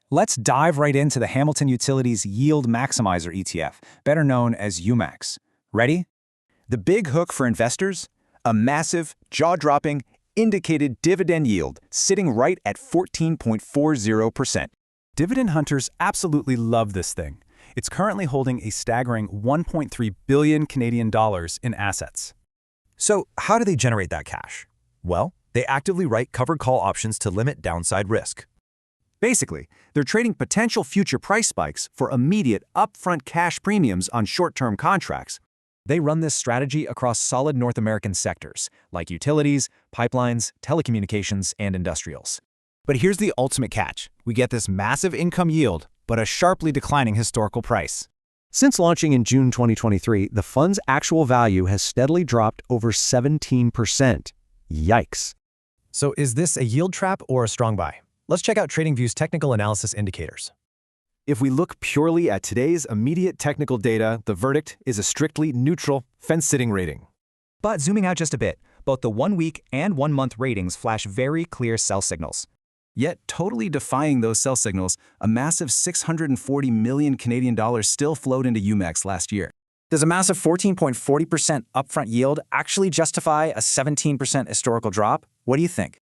Let's dive right into the Hamilton Utilities Yield Maximizer ETF, better known as UMAX. Ready? The big hook for investors? A massive, jaw-dropping, indicated dividend yield sitting right at 14.40%. Dividend hunters absolutely love this thing. It's currently holding a staggering 1.3 billion Canadian dollars in assets. So how do they generate that cash? Well, they actively write covered call options to limit downside risk. Basically, they're trading potential future price spikes for immediate upfront cash premiums on short-term contracts. They run this strategy across solid North American sectors, like utilities, pipelines, telecommunications, and industrials. But here's the ultimate catch. We get this massive income yield, but a sharply declining historical price. Since launching in June 2023, the fund's actual value has steadily dropped over 17%. Yikes. So is this a yield trap or a strong buy? Let's check out TradingView's technical analysis indicators. If we look purely at today's immediate technical data, the verdict is a strictly neutral, fence-sitting rating. But zooming out just a bit, both the 1-week and 1-month ratings flash very clear sell signals. Yet, totally defying those sell signals, a massive 640 million Canadian dollars still flowed into UMAX last year. Does a massive 14.40% upfront yield actually justify a 17% historical drop? What do you think?